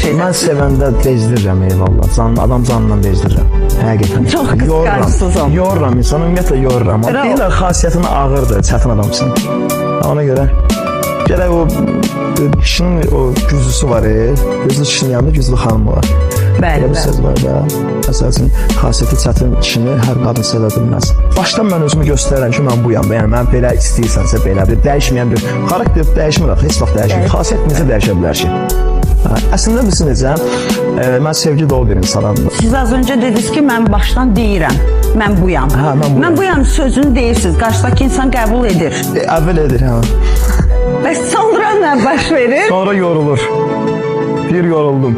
şeydir. Mən sevəndə bezdirirəm, eyvallah. Adam canından bezdirirəm. Həqiqətən. Çox qısqancsızam. Yoruram, insan ümumiyyətlə yoruram. Deyirlər, xasiyyətin ağırdır, çətin adamsın. Ona görə gərək o kişinin o güzlüsü var, güzlü kişinin yanında güzlü xanım var. Bəli, bir söz var da. Məsəl üçün, xasiyyəti çətin kişini hər qadın sevə bilməz. Başdan mən özümü göstərirəm ki, mən buyam. Yəni, mən belə istəyirsənsə belə, dəyişməyən bir xarakter dəyişmir, heç vaxt dəyişmir. Xasiyyət necə dəyişə bilər ki? Əslində bilsin necə, mən sevgi dolu bir insanım. Siz az öncə dediniz ki, mən başdan deyirəm, mən buyam. Mən buyam sözünü deyirsiniz, qarşıdakı insan qəbul edir. Əvvəl edir, hə. Bəs sonra nə baş verir? Sonra yorulur. Bir yoruldum.